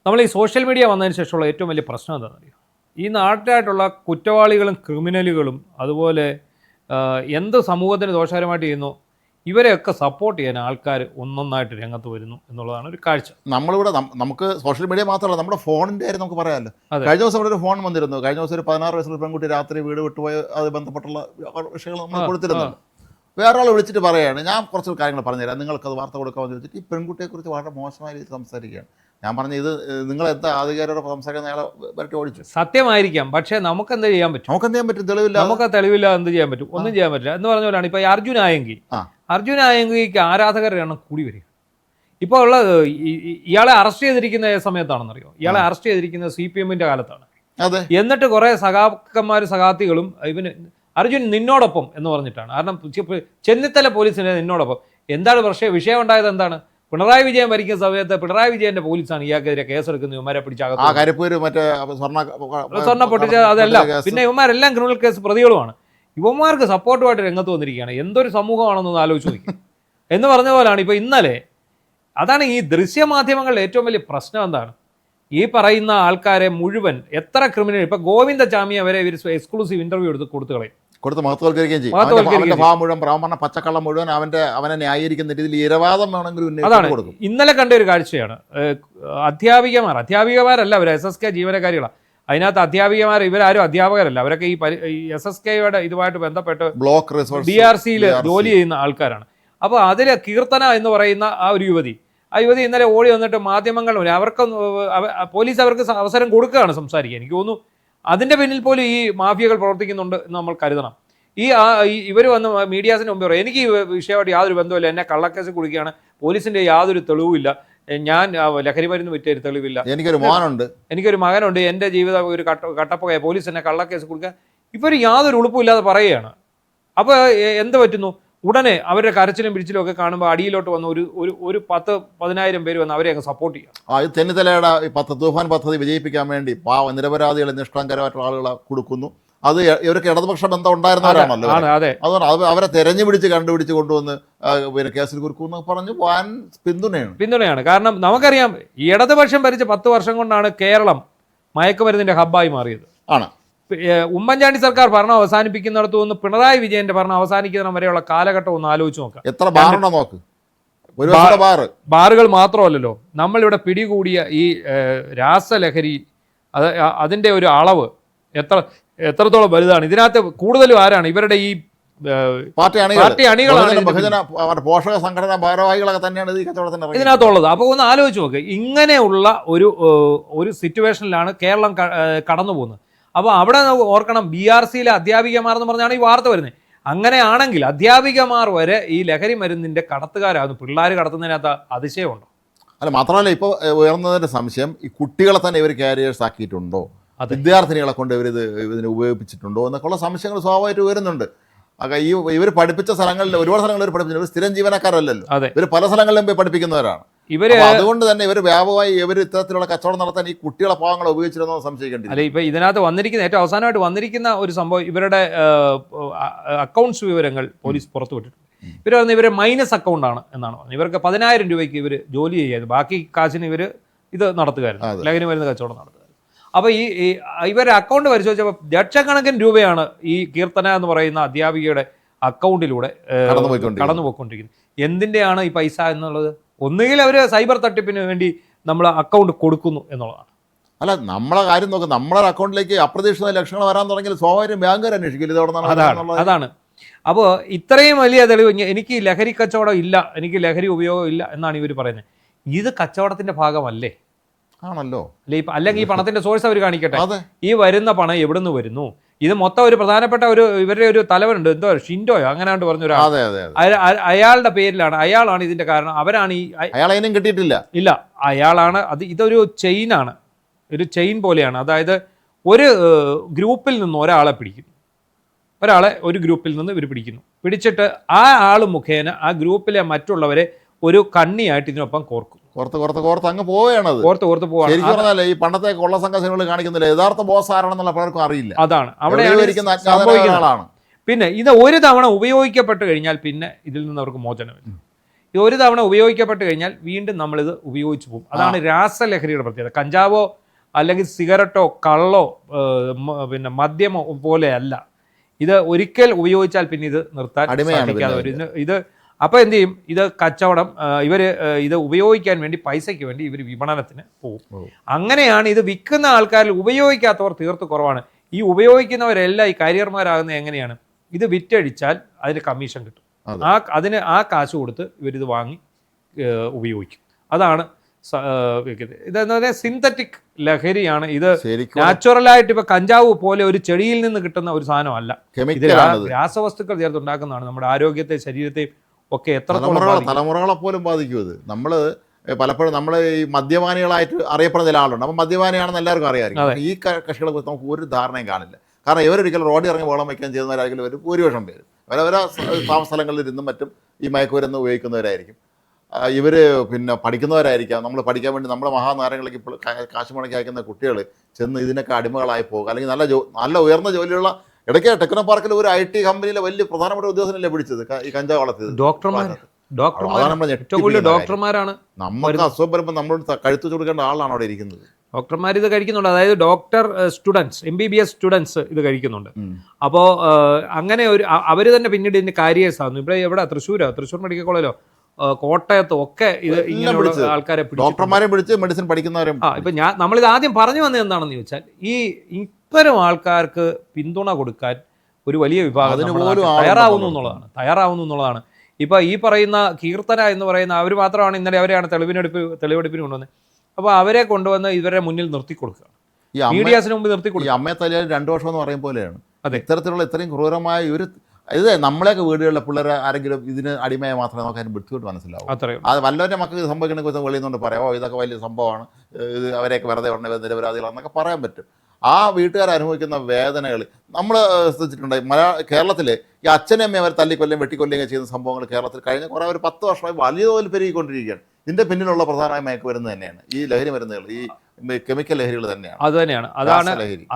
നമ്മൾ ഈ social media വന്നതിന് ശേഷമുള്ള ഏറ്റവും വലിയ പ്രശ്നം എന്താണെന്ന് അറിയോ? ഈ നാട്ടിലായിട്ടുള്ള കുറ്റവാളികളും ക്രിമിനലുകളും അതുപോലെ എന്ത് സമൂഹത്തിന് ദോഷകരമായിട്ട് ചെയ്യുന്നു ഇവരെയൊക്കെ സപ്പോർട്ട് ചെയ്യാൻ ആൾക്കാർ ഒന്നൊന്നായിട്ട് രംഗത്ത് വരുന്നു എന്നുള്ളതാണ് ഒരു കാഴ്ച. നമ്മളിവിടെ നമുക്ക് സോഷ്യൽ മീഡിയ മാത്രമല്ല, നമ്മുടെ ഫോണിൻ്റെ കാര്യം നമുക്ക് പറയാമല്ലോ. കഴിഞ്ഞ ദിവസം ഇവിടെ ഒരു ഫോൺ വന്നിരുന്നു. കഴിഞ്ഞ ദിവസം ഒരു 16 വയസ്സുള്ള പെൺകുട്ടി രാത്രി വീട് വിട്ടുപോയ അത് ബന്ധപ്പെട്ടുള്ള വിഷയങ്ങൾ നമ്മൾ കൊടുത്തിരുന്നു. വേറെ ആൾ വിളിച്ചിട്ട് പറയുകയാണ്, ഞാൻ കുറച്ച് കാര്യങ്ങൾ പറഞ്ഞുതരാം, നിങ്ങൾക്കത് വാർത്ത കൊടുക്കാമെന്ന് ചോദിച്ചിട്ട് ഈ പെൺകുട്ടിയെക്കുറിച്ച് വളരെ മോശമായ രീതിയിൽ സംസാരിക്കുകയാണ്. ഞാൻ പറഞ്ഞു, ഇത് നിങ്ങൾ എന്താ ആധികാരികരോട് സംസാരിക്കുന്ന അയാളെ വരട്ടി ഓടിച്ചു. സത്യമായിരിക്കാം, പക്ഷേ നമുക്ക് എന്ത് ചെയ്യാൻ പറ്റും? നമുക്കെന്ത് ചെയ്യാൻ പറ്റും? തെളിവില്ല. നമുക്ക് തെളിവില്ല, എന്ത് ചെയ്യാൻ പറ്റും? ഒന്നും ചെയ്യാൻ പറ്റില്ല എന്ന് പറഞ്ഞ പോലെയാണ് ഇപ്പോൾ അർജുൻ ആയെങ്കിക്ക് ആരാധകരുടെ എണ്ണം കൂടി വരിക. ഇപ്പോൾ ഉള്ള ഇയാളെ അറസ്റ്റ് ചെയ്തിരിക്കുന്ന സമയത്താണെന്നറിയോ? ഇയാളെ അറസ്റ്റ് ചെയ്തിരിക്കുന്നത് CPM-ന്റെ കാലത്താണ്. എന്നിട്ട് കുറേ സഖാത്തികളും ഇവന് അർജുൻ നിന്നോടൊപ്പം എന്ന് പറഞ്ഞിട്ടാണ്. കാരണം ചെന്നിത്തല പോലീസിനെ നിന്നോടൊപ്പം. എന്താണ് വിഷയം ഉണ്ടായത്? എന്താണ്? പിണറായി വിജയൻ ഭരിക്കുന്ന സമയത്ത് പിണറായി വിജയന്റെ പോലീസാണ് ഇയാൾക്കെതിരെ കേസെടുക്കുന്നത്. ഇവന്മാരെ പിടിച്ചാകും, സ്വർണ്ണ പൊട്ടിച്ച അതെല്ലാം. പിന്നെ ഇവന്മാരെല്ലാം ക്രിമിനൽ കേസ് പ്രതികളുമാണ്. ഇവന്മാർക്ക് സപ്പോർട്ടുമായിട്ട് രംഗത്ത് വന്നിരിക്കുകയാണ്. എന്തൊരു സമൂഹമാണെന്നൊന്ന് ആലോചിച്ച് നോക്കി എന്ന് പറഞ്ഞ പോലെയാണ് ഇപ്പോൾ ഇന്നലെ. അതാണ് ഈ ദൃശ്യമാധ്യമങ്ങളുടെ ഏറ്റവും വലിയ പ്രശ്നം. എന്താണ് ഈ പറയുന്ന ആൾക്കാരെ മുഴുവൻ എത്ര ക്രിമിനൽ, ഇപ്പൊ ഗോവിന്ദചാമിയെ വരെ ഇവർ എക്സ്ക്ലൂസീവ് ഇന്റർവ്യൂ കൊടുത്തു കളയും, കൊടുത്ത് മഹത്വവൽക്കരിക്കുകയും ചെയ്യും. മുഴുവൻ ബ്രാഹ്മണ പച്ചക്കള്ളം മുഴുവൻ അവനെ ന്യായീകരിക്കുന്ന രീതിയിൽ ഇരവാദം വേണമെങ്കിൽ അതാണ് ഇന്നലെ കണ്ട ഒരു കാഴ്ചയാണ്. അധ്യാപികമാരല്ല, അവർ SSK ജീവനക്കാരികളാണ്. അതിനകത്ത് അധ്യാപികമാർ ഇവരാരും അധ്യാപകരല്ല, അവരൊക്കെ ഈ SSKയുടെ ഇതുമായിട്ട് ബന്ധപ്പെട്ട് DRCയിൽ ജോലി ചെയ്യുന്ന ആൾക്കാരാണ്. അപ്പോൾ അതിൽ കീർത്തന എന്ന് പറയുന്ന ആ യുവതി ഇന്നലെ ഓടി വന്നിട്ട് മാധ്യമങ്ങൾ പോലീസ് അവർക്ക് അവസരം കൊടുക്കുകയാണ് സംസാരിക്കാൻ. എനിക്ക് തോന്നുന്നു അതിൻ്റെ പിന്നിൽ പോലും ഈ മാഫിയകൾ പ്രവർത്തിക്കുന്നുണ്ട് എന്ന് നമ്മൾ കരുതണം. ഇവർ വന്ന് മീഡിയാസിന് മുമ്പ് പറയും, എനിക്ക് ഈ വിഷയമായിട്ട് യാതൊരു ബന്ധമില്ല, എന്നെ കള്ളക്കേസ് കുടിക്കുകയാണ്, പോലീസിൻ്റെ യാതൊരു തെളിവുമില്ല, ഞാൻ ലഹരി മരുന്ന് വിറ്റൊരു തെളിവില്ല, എനിക്കൊരു മകനുണ്ട്, എൻ്റെ ജീവിതം ഒരു കട്ടപ്പുകയെ, പോലീസ് എന്നെ കള്ളക്കേസ് കൊടുക്കുക. ഇവർ യാതൊരു ഉളുപ്പുമില്ലാതെ പറയുകയാണ്. അപ്പോൾ എന്ത് പറ്റുന്നു? ഉടനെ അവരുടെ കരച്ചിലും പിടിച്ചിലും ഒക്കെ കാണുമ്പോൾ അടിയിലോട്ട് വന്ന് ഒരു 10,000 പേര് വന്ന് അവരെ അങ്ങ് സപ്പോർട്ട് ചെയ്യാം. ചെന്നിത്തലയുടെ തൂഫാൻ പദ്ധതി വിജയിപ്പിക്കാൻ വേണ്ടി നിരപരാധികളെ നിഷ്കളങ്കരമായിട്ടുള്ള ആളുകളെ കൊടുക്കുന്നു. അത് ഇവർക്ക് ഇടതുപക്ഷ ബന്ധം ഉണ്ടായിരുന്നവരാണല്ലോ. അതുകൊണ്ട് അവരെ തെരഞ്ഞുപിടിച്ച് കണ്ടുപിടിച്ച് കൊണ്ടുവന്ന് കേസിൽ കുറുക്കുമെന്ന് പറഞ്ഞ് വാൻ പിന്തുണയാണ്. കാരണം നമുക്കറിയാം, ഈ ഇടതുപക്ഷം ഭരിച്ച 10 വർഷം കൊണ്ടാണ് കേരളം മയക്കുമരുന്നിന്റെ ഹബ്ബായി മാറിയത്. ഉമ്മൻചാണ്ടി സർക്കാർ ഭരണം അവസാനിപ്പിക്കുന്നിടത്തു നിന്ന് പിണറായി വിജയന്റെ ഭരണം അവസാനിക്കുന്ന വരെയുള്ള കാലഘട്ടം ഒന്ന് ആലോചിച്ച് നോക്കാം. എത്ര നോക്ക്. ബാറുകൾ മാത്രമല്ലല്ലോ, നമ്മളിവിടെ പിടികൂടിയ ഈ രാസലഹരി അതിന്റെ ഒരു അളവ് എത്രത്തോളം വലുതാണ്. ഇതിനകത്ത് കൂടുതലും ആരാണ്? ഇവരുടെ ഈ പാർട്ടി അണികളാണ്, പോഷക സംഘടനാ ഭാരവാഹികളൊക്കെ തന്നെയാണ് ഇതിനകത്തുള്ളത്. അപ്പോൾ ഒന്ന് ആലോചിച്ച് നോക്ക്, ഇങ്ങനെയുള്ള ഒരു സിറ്റുവേഷനിലാണ് കേരളം കടന്നു പോകുന്നത്. അപ്പോൾ അവിടെ ഓർക്കണം, BRCയിലെ അധ്യാപികമാർ എന്ന് പറഞ്ഞാണ് ഈ വാർത്ത വരുന്നത്. അങ്ങനെയാണെങ്കിൽ അധ്യാപികമാർ വരെ ഈ ലഹരി മരുന്നിന്റെ കടത്തുകാരാകുന്നു. പിള്ളേർ കടത്തുന്നതിനകത്ത് അതിശയമുണ്ടോ? അല്ല, മാത്രമല്ല ഇപ്പോൾ ഉയർന്നതിന്റെ സംശയം, ഈ കുട്ടികളെ തന്നെ ഇവർ കാരിയേഴ്സ് ആക്കിയിട്ടുണ്ടോ, വിദ്യാർത്ഥിനികളെ കൊണ്ട് ഇതിനെ ഉപയോഗിച്ചിട്ടുണ്ടോ എന്നൊക്കെയുള്ള സംശയങ്ങൾ സ്വാഭാവികമായിട്ട് ഉയരുന്നുണ്ട്. ഇവർ പഠിപ്പിച്ച സ്ഥലങ്ങളിൽ ഒരുപാട് സ്ഥലങ്ങളിൽ പഠിപ്പിച്ചു, സ്ഥിരം ജീവനക്കാരല്ലല്ലോ, ഇവർ പല സ്ഥലങ്ങളിലും പോയി പഠിപ്പിക്കുന്നവരാണ്. അതുകൊണ്ട് തന്നെ ഇവർ വ്യാപകമായി ഇത്തരത്തിലുള്ള കച്ചവടം നടത്താൻ ഈ കുട്ടികളെ പാവങ്ങളെ ഉപയോഗിച്ചിരുന്നോ സംശയിക്കേണ്ടി. അല്ലെ, ഇപ്പൊ ഇതിനകത്ത് വന്നിരിക്കുന്ന ഏറ്റവും അവസാനമായിട്ട് വന്നിരിക്കുന്ന ഒരു സംഭവം, ഇവരുടെ അക്കൗണ്ട്സ് വിവരങ്ങൾ പോലീസ് പുറത്തുവിട്ടിട്ടുണ്ട്. ഇവർ പറഞ്ഞ ഇവരെ മൈനസ് അക്കൗണ്ട് ആണ് എന്നാണ് പറഞ്ഞത്. ഇവർക്ക് 10,000 രൂപയ്ക്ക് ഇവർ ജോലി ചെയ്യായിരുന്നു, ബാക്കി കാശിന് ഇവർ ഇത് നടത്തുകയായിരുന്നു, ലഹരി മരുന്ന് കച്ചവടം നടത്തുക. അപ്പോൾ ഇവരുടെ അക്കൗണ്ട് പരിശോധിച്ചപ്പോൾ ലക്ഷക്കണക്കിന് രൂപയാണ് ഈ കീർത്തന എന്ന് പറയുന്ന അധ്യാപികയുടെ അക്കൗണ്ടിലൂടെ കടന്നുപോയിക്കൊണ്ടിരിക്കുന്നത്. എന്തിൻ്റെയാണ് ഈ പൈസ എന്നുള്ളത്? ഒന്നുകിൽ അവർ സൈബർ തട്ടിപ്പിന് വേണ്ടി നമ്മൾ അക്കൗണ്ട് കൊടുക്കുന്നു എന്നുള്ളതാണ്. അല്ല, നമ്മളെ കാര്യം നോക്കുക, നമ്മളെ അക്കൗണ്ടിലേക്ക് അപ്രതീക്ഷിത ലക്ഷങ്ങൾ വരാൻ തുടങ്ങിയാൽ സ്വാഭാവികം ബാങ്കുകാർ അന്വേഷിക്കില്ല. അതാണ്. അപ്പോൾ ഇത്രയും വലിയ തെളിവ്, എനിക്ക് ലഹരി കച്ചവടം ഇല്ല, എനിക്ക് ലഹരി ഉപയോഗം ഇല്ല എന്നാണ് ഇവർ പറയുന്നത്. ഇത് കച്ചവടത്തിന്റെ ഭാഗമല്ലേ? ആണല്ലോ. അല്ലെങ്കിൽ ഈ പണത്തിന്റെ സോഴ്സ് അവർ കാണിക്കട്ടെ. ഈ വരുന്ന പണം എവിടെ നിന്ന് വരുന്നു? ഇത് മൊത്തം ഒരു പ്രധാനപ്പെട്ട ഇവരുടെ ഒരു തലവനുണ്ട്, എന്തോ ഷിൻഡോയോ അങ്ങനെയാണ്ട് പറഞ്ഞ ഒരാൾ, അയാളുടെ പേരിലാണ്, അയാളാണ് ഇതിന്റെ കാരണം. അവരാണ് അയാളെയും കിട്ടിയിട്ടില്ല. ഇല്ല, അയാളാണ് അത്. ഇതൊരു ചെയിനാണ്, ഒരു ചെയിൻ പോലെയാണ്. അതായത് ഒരു ഗ്രൂപ്പിൽ നിന്ന് ഒരാളെ പിടിക്കുന്നു, ഒരു ഗ്രൂപ്പിൽ നിന്ന് ഇവർ പിടിച്ചിട്ട് ആ ആൾ മുഖേന ആ ഗ്രൂപ്പിലെ മറ്റുള്ളവരെ ഒരു കണ്ണിയായിട്ട് ഇതിനൊപ്പം കോർക്കും. കോർത്ത് അങ്ങ് പോവുകയാണത്. ശരിക്കും പറഞ്ഞാൽ ഈ പണ്ടത്തെ കൊള്ള സംഘങ്ങൾ കാണിക്കുന്നില്ല, യഥാർത്ഥ ബോസ് ആരാണെന്നുള്ള പലർക്കും അറിയില്ല. അതാണ് അവിടെ. പിന്നെ ഇത് ഒരു തവണ ഉപയോഗിക്കപ്പെട്ട് കഴിഞ്ഞാൽ പിന്നെ ഇതിൽ നിന്ന് അവർക്ക് മോചനമില്ല. ഇത് ഒരു തവണ ഉപയോഗിക്കപ്പെട്ട് കഴിഞ്ഞാൽ വീണ്ടും നമ്മളിത് ഉപയോഗിച്ച് പോകും. അതാണ് രാസലഹരിയുടെ പ്രത്യേകത. കഞ്ചാവോ അല്ലെങ്കിൽ സിഗരറ്റോ കള്ളോ പിന്നെ മദ്യമോ പോലെയല്ല. ഇത് ഒരിക്കൽ ഉപയോഗിച്ചാൽ പിന്നെ ഇത് നിർത്താൻ സാധിക്കാതെ വരും. ഇത് അപ്പോൾ എന്ത് ചെയ്യും? ഇത് കച്ചവടം, ഇവർ ഇത് ഉപയോഗിക്കാൻ വേണ്ടി പൈസയ്ക്ക് വേണ്ടി ഇവർ വിപണനത്തിന് പോകും. അങ്ങനെയാണ് ഇത് വിൽക്കുന്ന ആൾക്കാരിൽ ഉപയോഗിക്കാത്തവർ തീർത്ത് കുറവാണ്. ഈ ഉപയോഗിക്കുന്നവരെല്ലാം ഈ കാരിയർമാരാകുന്നത് എങ്ങനെയാണ്? ഇത് വിറ്റഴിച്ചാൽ അതിന് കമ്മീഷൻ കിട്ടും. അതിന് ആ കാശ് കൊടുത്ത് ഇവരിത് വാങ്ങി ഉപയോഗിക്കും. അതാണ് ഇതെന്ന് പറഞ്ഞാൽ സിന്തറ്റിക് ലഹരിയാണ് ഇത്. നാച്ചുറലായിട്ട് ഇപ്പൊ കഞ്ചാവ് പോലെ ഒരു ചെടിയിൽ നിന്ന് കിട്ടുന്ന ഒരു സാധനമല്ല. ഇത് രാസവസ്തുക്കൾ ചേർത്തുണ്ടാക്കുന്നതാണ്. നമ്മുടെ ആരോഗ്യത്തെ, ശരീരത്തെയും ഒക്കെ തലമുറകളെ പോലും ബാധിക്കും. ഇത് നമ്മള് പലപ്പോഴും നമ്മൾ ഈ മദ്യപാനികളായിട്ട് അറിയപ്പെടുന്ന ചില ആളുണ്ട്. അപ്പം മദ്യപാനിയാണെന്ന് എല്ലാവർക്കും അറിയാമായിരിക്കും. ഈ കക്ഷികളെ കുറിച്ച് നമുക്ക് ഒരു ധാരണയും കാണില്ല. കാരണം ഇവരൊരിക്കലും റോഡിൽ ഇറങ്ങി വെള്ളം വയ്ക്കാൻ ചെയ്യുന്നവരായിരിക്കും ഒരു ഭൂരിപക്ഷം പേര്. അവരവരെ താമസ സ്ഥലങ്ങളിൽ ഇരുന്നും മറ്റും ഈ മയക്കുമരുന്ന് ഉപയോഗിക്കുന്നവരായിരിക്കും. ഇവർ പിന്നെ പഠിക്കുന്നവരായിരിക്കാം. നമ്മൾ പഠിക്കാൻ വേണ്ടി നമ്മുടെ മഹാനഗരങ്ങളിലേക്ക് ഇപ്പോൾ കാശ് മുടക്കി അയക്കുന്ന കുട്ടികൾ ചെന്ന് ഇതിനൊക്കെ അടിമകളായി പോകുക. അല്ലെങ്കിൽ നല്ല ഉയർന്ന ജോലിയുള്ള ഇടയ്ക്ക് ടെക്നോ പാർക്കിൽ ഒരു IT കമ്പനിയിലെ വലിയ പ്രധാനപ്പെട്ട ഉദ്യോഗസ്ഥനല്ലേ പിടിച്ചത് ഈ കഞ്ചാവ് വളർത്തിയത്? ഡോക്ടർമാരാണ്. നമുക്ക് അസുഖം വരുമ്പോൾ നമ്മൾ കഴുത്തു കൊടുക്കേണ്ട ആളാണ് അവിടെ ഇരിക്കുന്നത്. ഡോക്ടർമാർ ഇത് കഴിക്കുന്നുണ്ട്. അതായത് ഡോക്ടർ സ്റ്റുഡൻസ്, MBBS സ്റ്റുഡൻസ് ഇത് കഴിക്കുന്നുണ്ട്. അപ്പോൾ അങ്ങനെ അവർ തന്നെ പിന്നീട് ഇതിന്റെ കാരിയേഴ്സ് ആകുന്നു. ഇവിടെ എവിടെ? തൃശ്ശൂർ മെഡിക്കൽ കോളേജോ കോട്ടയത്തോ ഒക്കെ ഇത് ഇങ്ങനെയുള്ള ആൾക്കാരെ ഡോക്ടർമാരെ പിടിച്ച് മെഡിസിൻ പഠിക്കുന്നവരും. ഇപ്പൊ നമ്മളിത് ആദ്യം പറഞ്ഞു വന്നത് എന്താണെന്ന് ചോദിച്ചാൽ, ഈ ഇത്തരം ആൾക്കാർക്ക് പിന്തുണ കൊടുക്കാൻ ഒരു വലിയ വിഭാഗം തയ്യാറാവുന്നു എന്നുള്ളതാണ്. ഇപ്പൊ ഈ പറയുന്ന കീർത്തന എന്ന് പറയുന്ന അവർ മാത്രമാണ് ഇന്നലെ അവരെയാണ് തെളിവെടുപ്പിന് കൊണ്ടുവന്നത്. അപ്പോൾ അവരെ കൊണ്ടുവന്ന് ഇവരുടെ മുന്നിൽ നിർത്തി കൊടുക്കുക, മീഡിയാസിന് മുമ്പ് നിർത്തി കൊടുക്കുക. അമ്മയെ തല്ലിയാൽ 2 വർഷം എന്ന് പറയും പോലെയാണ്. ഇത്തരത്തിലുള്ള ഇത്രയും ക്രൂരമായ ഒരു ഇത് നമ്മളെയൊക്കെ വീടുകളിലെ പിള്ളേർ ആരെങ്കിലും ഇതിന് അടിമയെ മാത്രമേ നമുക്ക് അതിന് വിട്ടുവിട്ട് മനസ്സിലാവും. അത് വല്ലവരുടെ മക്കൾക്ക് സംഭവിക്കണ കുറിച്ച് വെളിയിൽ നിന്നുകൊണ്ട് പറയാമോ ഇതൊക്കെ വലിയ സംഭവമാണ്, ഇത് അവരെയൊക്കെ വെറുതെ ഉടനെ നിരപരാധികളാണെന്നൊക്കെ പറയാൻ പറ്റും. ആ വീട്ടുകാർ അനുഭവിക്കുന്ന വേദനകൾ നമ്മൾ ശ്രദ്ധിച്ചിട്ടുണ്ട്. കേരളത്തിൽ ഈ അച്ഛനും അമ്മയും അവർ തല്ലിക്കൊല്ലും വെട്ടിക്കൊല്ലുകയും ചെയ്യുന്ന സംഭവങ്ങൾ കേരളത്തിൽ കഴിഞ്ഞ കുറേ ഒരു 10 വർഷമായി വലിയ തോതിൽ പെരുകിക്കൊണ്ടിരിക്കുകയാണ്. ഇതിൻ്റെ പിന്നിലുള്ള പ്രധാനമായ മയക്കുമരുന്ന് തന്നെയാണ് ഈ ലഹരി മരുന്നുകൾ, ഈ കെമിക്കൽ ലഹരികൾ തന്നെയാണ്. അത് തന്നെയാണ്.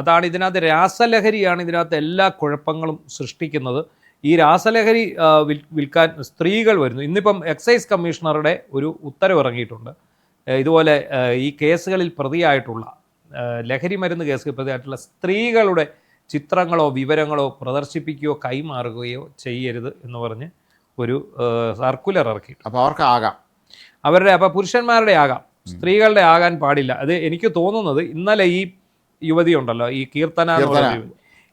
അതാണ് ഇതിനകത്ത് രാസലഹരിയാണ് ഇതിനകത്ത് എല്ലാ കുഴപ്പങ്ങളും സൃഷ്ടിക്കുന്നത്. ഈ രാസലഹരി വിൽക്കാൻ സ്ത്രീകൾ വരുന്നു. ഇന്നിപ്പം എക്സൈസ് കമ്മീഷണറുടെ ഒരു ഉത്തരവ് ഇറങ്ങിയിട്ടുണ്ട്. ഇതുപോലെ ഈ കേസുകളിൽ പ്രതിയായിട്ടുള്ള ലഹരി മരുന്ന് കേസുകളിൽ പ്രതിയായിട്ടുള്ള സ്ത്രീകളുടെ ചിത്രങ്ങളോ വിവരങ്ങളോ പ്രദർശിപ്പിക്കുകയോ കൈമാറുകയോ ചെയ്യരുത് എന്ന് പറഞ്ഞ് ഒരു സർക്കുലർ ഇറക്കി. അപ്പോൾ അവർക്ക് ആകാം, അപ്പോൾ പുരുഷന്മാരുടെ ആകാം, സ്ത്രീകളുടെ ആകാൻ പാടില്ല. അത് എനിക്ക് തോന്നുന്നത് ഇന്നലെ ഈ യുവതി ഉണ്ടല്ലോ, ഈ കീർത്തന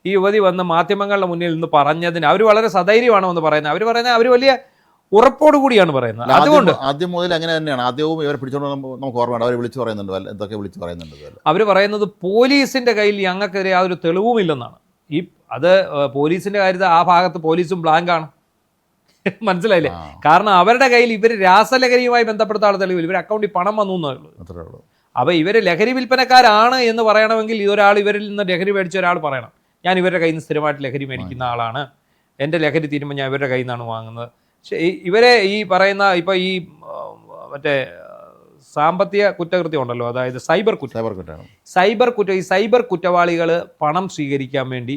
ഈ യുവതി വന്ന് മാധ്യമങ്ങളുടെ മുന്നിൽ നിന്ന് പറഞ്ഞതിന് അവർ വളരെ സധൈര്യമാണ് എന്ന് പറയുന്നത്. അവർ വലിയ ഉറപ്പോടു കൂടിയാണ് പറയുന്നത്. അതുകൊണ്ട് ആദ്യം മുതൽ അങ്ങനെ തന്നെയാണ്. ആദ്യവും ഇവർ പിടിച്ചോണ്ട് നമുക്ക് ഓർമ്മയുണ്ട്, അവർ വിളിച്ചു പറയുന്നുണ്ട്, എന്തൊക്കെ വിളിച്ചു പറയുന്നുണ്ട്. അവർ പറയുന്നത് പോലീസിന്റെ കയ്യിൽ ഞങ്ങൾക്കെതിരെ യാതൊരു തെളിവുമില്ലെന്നാണ്. അത് പോലീസിന്റെ കാര്യത്തിൽ ആ ഭാഗത്ത് പോലീസും ബ്ലാങ്കാണ്. മനസ്സിലായില്ലേ? കാരണം അവരുടെ കയ്യിൽ ഇവർ രാസലഹരിയുമായി ബന്ധപ്പെടുത്താനുള്ള തെളിവില്ല. ഇവർ അക്കൗണ്ടിൽ പണം വന്നു എന്നുള്ളൂ. അപ്പോൾ ഇവർ ലഹരി വിൽപ്പനക്കാരാണ് എന്ന് പറയണമെങ്കിൽ ഇവരിൽ നിന്ന് ലഹരി മേടിച്ച ഒരാൾ പറയണം, ഞാൻ ഇവരുടെ കയ്യിൽ നിന്ന് സ്ഥിരമായിട്ട് ലഹരി മേടിക്കുന്ന ആളാണ്, എൻ്റെ ലഹരി തീരുമ്പോൾ ഞാൻ ഇവരുടെ കയ്യിൽ നിന്നാണ് വാങ്ങുന്നത്. പക്ഷേ ഇവരെ ഈ പറയുന്ന ഇപ്പോൾ ഈ മറ്റേ സാമ്പത്തിക കുറ്റകൃത്യം ഉണ്ടല്ലോ, അതായത് സൈബർ കുറ്റവാളികൾ പണം സ്വീകരിക്കാൻ വേണ്ടി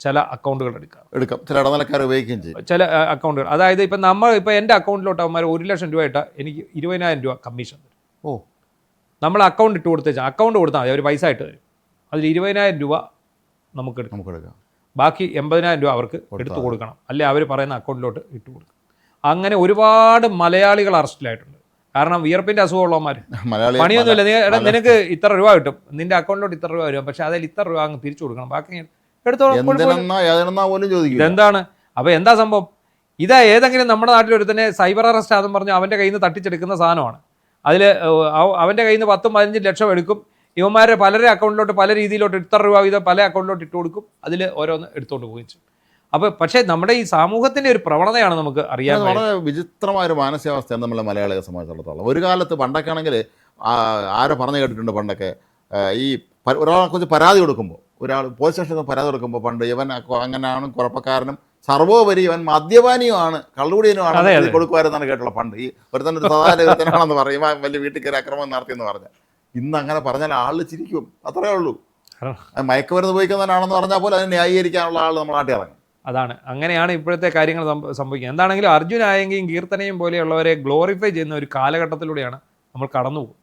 ചില അക്കൗണ്ടുകൾ എടുക്കാം, ചില ഇടനിലക്കാർ ഉപയോഗിക്കുകയും ചെയ്യും. ചില അക്കൗണ്ടുകൾ, അതായത് ഇപ്പം എൻ്റെ അക്കൗണ്ടിലോട്ട് അവന്മാർ 1 ലക്ഷം രൂപ ഇട്ടാൽ എനിക്ക് 20,000 രൂപ കമ്മീഷൻ തരും. നമ്മൾ അക്കൗണ്ട് ഇട്ട് കൊടുത്താൽ അക്കൗണ്ട് കൊടുത്താൽ മതി, അവർ പൈസ ഇട്ട് തരും. അതിൽ 20,000 രൂപ നമുക്ക് എടുക്കാം, ബാക്കി 80,000 രൂപ അവർക്ക് എടുത്തു കൊടുക്കണം, അല്ലെ അവർ പറയുന്ന അക്കൗണ്ടിലോട്ട് ഇട്ട് കൊടുക്കണം. അങ്ങനെ ഒരുപാട് മലയാളികൾ അറസ്റ്റിലായിട്ടുണ്ട്. കാരണം വിയർപ്പിന്റെ അസുഖമുള്ളവന്മാർ പണിയൊന്നുമില്ല, നിനക്ക് ഇത്ര രൂപ കിട്ടും, നിന്റെ അക്കൗണ്ടിലോട്ട് ഇത്ര രൂപ വരും, പക്ഷെ അതിൽ ഇത്ര രൂപ അങ്ങ് തിരിച്ചു കൊടുക്കണം, ബാക്കി ഇതെന്താണ്? അപ്പൊ എന്താ സംഭവം? ഇതാ ഏതെങ്കിലും നമ്മുടെ നാട്ടിൽ ഒരുത്തന്നെ സൈബർ അറസ്റ്റ് ആണെന്ന് പറഞ്ഞ് അവന്റെ കയ്യിൽ നിന്ന് തട്ടിച്ചെടുക്കുന്ന സാധനമാണ്. അതിൽ അവന്റെ കയ്യിൽ നിന്ന് 10-15 ലക്ഷം എടുക്കും. ഇവന്മാരെ പലരെ അക്കൗണ്ടിലോട്ട് പല രീതിയിലോട്ട് ഇത്ര രൂപ വീതം പല അക്കൗണ്ടിലോട്ട് ഇട്ട് കൊടുക്കും, അതിൽ ഓരോന്ന് എടുത്തുകൊണ്ട് പോവുകയും ചെയ്യും. അപ്പോൾ പക്ഷേ നമ്മുടെ ഈ സമൂഹത്തിന്റെ ഒരു പ്രവണതയാണ് നമുക്ക് അറിയാൻ. വളരെ വിചിത്രമായ ഒരു മാനസികാവസ്ഥയാണ് നമ്മളെ മലയാളികളെ സംബന്ധിച്ചിടത്തോളം. ഒരു കാലത്ത് പണ്ടൊക്കെ ആണെങ്കിൽ ആരോ പറഞ്ഞു കേട്ടിട്ടുണ്ട്, പണ്ടൊക്കെ ഈ ഒരാളെ കുറിച്ച് പരാതി കൊടുക്കുമ്പോൾ, ഒരാൾ പോലീസ് സ്റ്റേഷനിൽ പരാതി കൊടുക്കുമ്പോൾ പണ്ട് ഇവൻ അങ്ങനെയാണ്, കുഴപ്പക്കാരനും സർവോപരി ഇവൻ മദ്യപാനിയുമാണ്, കള്ളുകുടിയനുമാണ് കൊടുക്കുമായിരുന്നാണ് കേട്ടുള്ള. പണ്ട് ഈ ഒരുത്തന്നെ ഒരു സദാചാരനാണെന്ന് പറയും, വലിയ വീട്ടിൽ കയറി അക്രമം നടത്തിയെന്ന് പറഞ്ഞാൽ. ഇന്ന് അങ്ങനെ പറഞ്ഞാൽ ആള് ചിരിക്കും, അത്രേ ഉള്ളൂ. മയക്കുമരുന്ന് ഉപയോഗിക്കുന്നവനാണെന്ന് പറഞ്ഞാൽ പോലെ അതിന് ന്യായീകരിക്കാനുള്ള ആൾ നമ്മുടെ നാട്ടിൽ ഇറങ്ങും. അതാണ്, അങ്ങനെയാണ് ഇപ്പോഴത്തെ കാര്യങ്ങൾ സംഭവിക്കുന്നത്. എന്താണെങ്കിലും അർജുനായെങ്കിലും കീർത്തനയും പോലെയുള്ളവരെ ഗ്ലോറിഫൈ ചെയ്യുന്ന ഒരു കാലഘട്ടത്തിലൂടെയാണ് നമ്മൾ കടന്നു പോകുന്നത്.